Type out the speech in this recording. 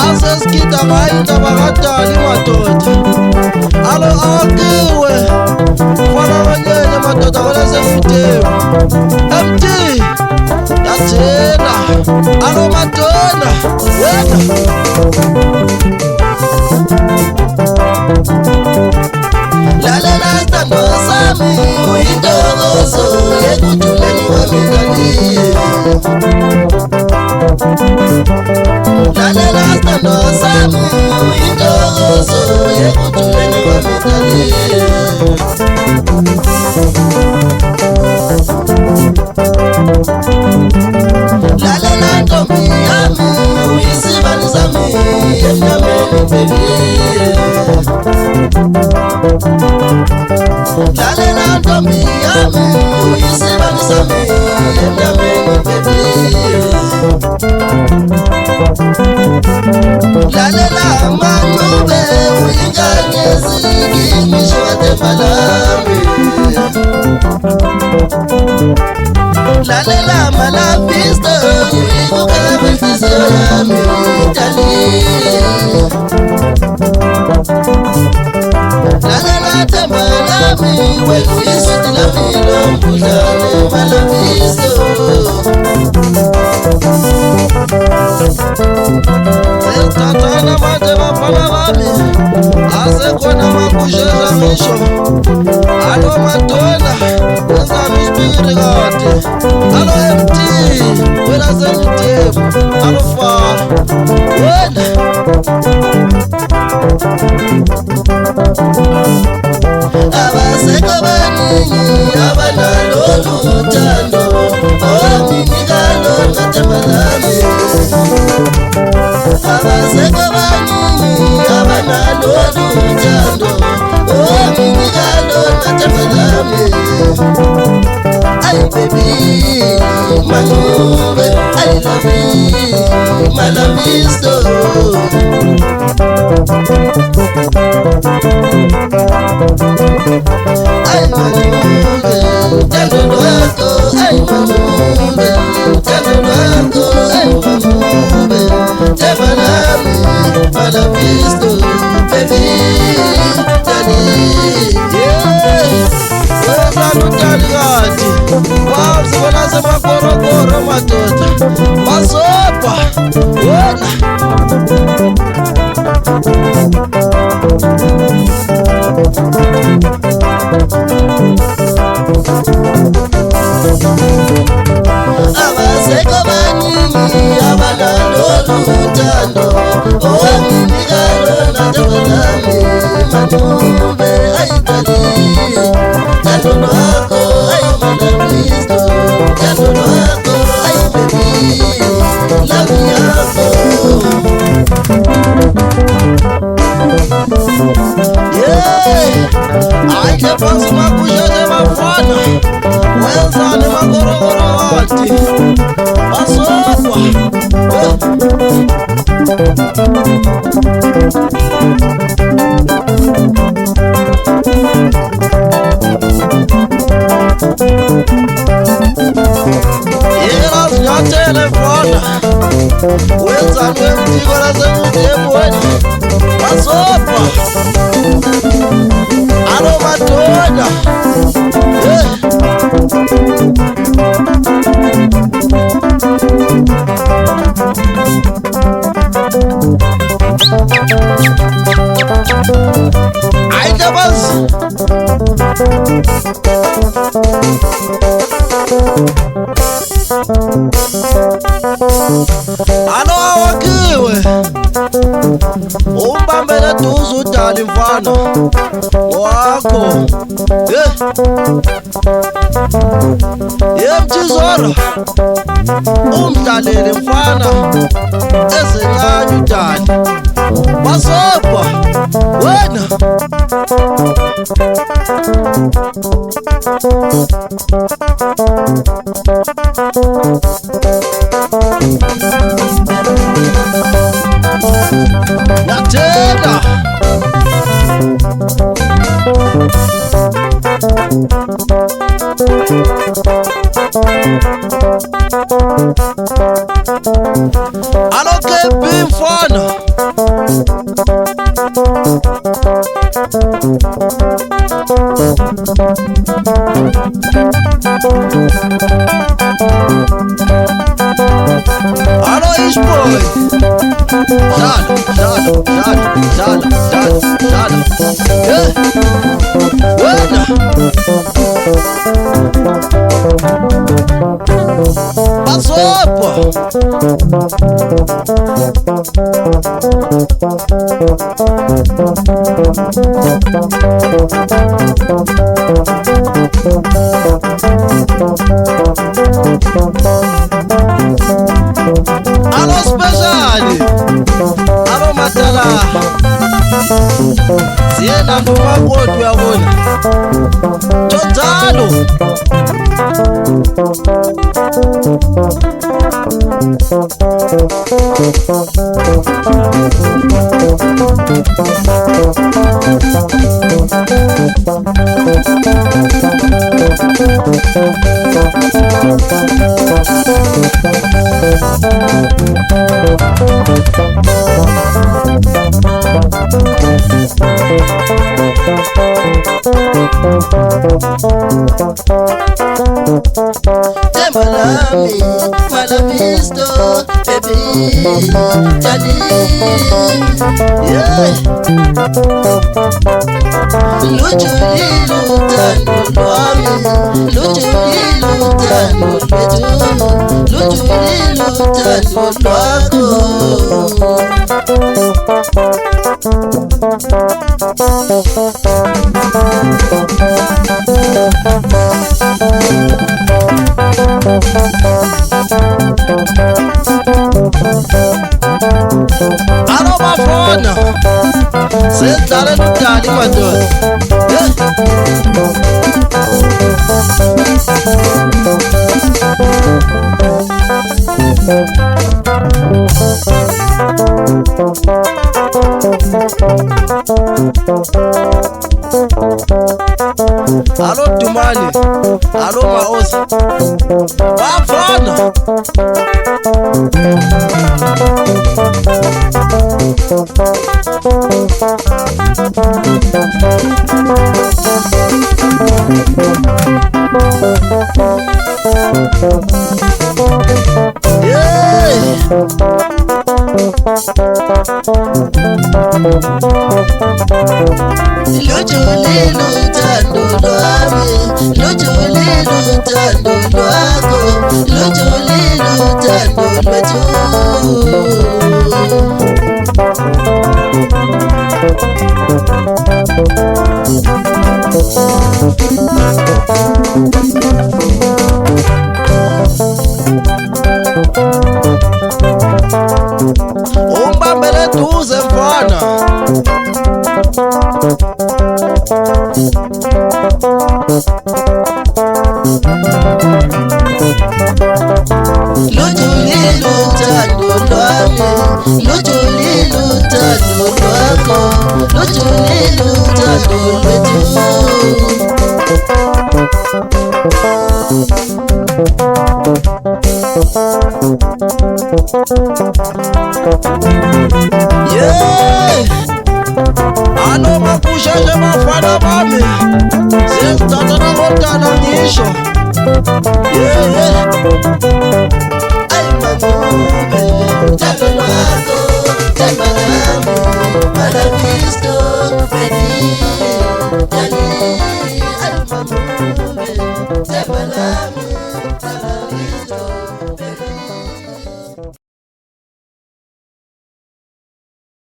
aseskita ngaita bakadali madoda alo akiwe fana banyenye madoda kwelasemtemu MT yathena alo madona wena lalela sithando sami uyintokozo ekujuleni kwamidaliye lalela sithando sami uyintokozo ekujuleni kwamidaliye lalela ntombi yami uyisibani sami emnyameni baby lalela ntombi yami uyisibani sami emnyameni baby lalela manube uyinganyezi ngisho atembalami lalela malapista uyikukabehliziyo yami itali lalela tembalami wekuyisudi lami lomkhuhlane malapisto esithathana manje bafana bami asekhona makushesha ngisho alo madona wenzani usibikiri kade alo MT kwelasemtemu alo fara wena abasekho baningi abanalo luthando ominikalo ngatemalami abasekho baningi abanalo luthando ominikalo ngatemalami ay baby manube I love you malabisto ay manube tando wako ay manube tando wako ay manube temalami malabisto baby tani Salutali kati Wabzi wana sema korokoro madoda Masopa Wena Abaseko baningi abanalo luthando ominikalo natemalami manube ayitali Tando wako ay malabisto Tando wako ay baby love yako yeah ay jepansi makusheshe mafana wenzani makorokoro wati masopa Yeras ya telefona wenzani wemtiko lasemtemu wena masopa alo madoda Aitabas alo awakiwe umbambele duze udala imfana wakho yemthizora umdlalele mfana ezencane udala masopa wena Natena Alo Okay, been fun. Hello, East Boy. Jala. Yeah. Passou, pô. Alô, Spejali. Alô, Matala. Siena numa kotu ya bona. Tonzalo. Malami, Malavisto, baby, Johnny, yeah. Lujuli lutano lwami, lujuli lutano lwetu, lujuli lutano lwako. Alô, Mafona, sentare no tali, madonna. Alô, Tumani, alô, Maosa, Mafona. Lujuli lutando lwami, lujuli lutando lwako, lujuli lutando lwetu. Umbambele duze mfana. Lujuli lutando lwami, lujuli lutando lwako, lujuli lutando lwetu. Yeah, ano makusheje mafana bami, sentata ngotana ngisho. Yeah, ay mamume, talo lwako, tamalami, Malavisto, baby, Johnny, ay mamume, tamalami.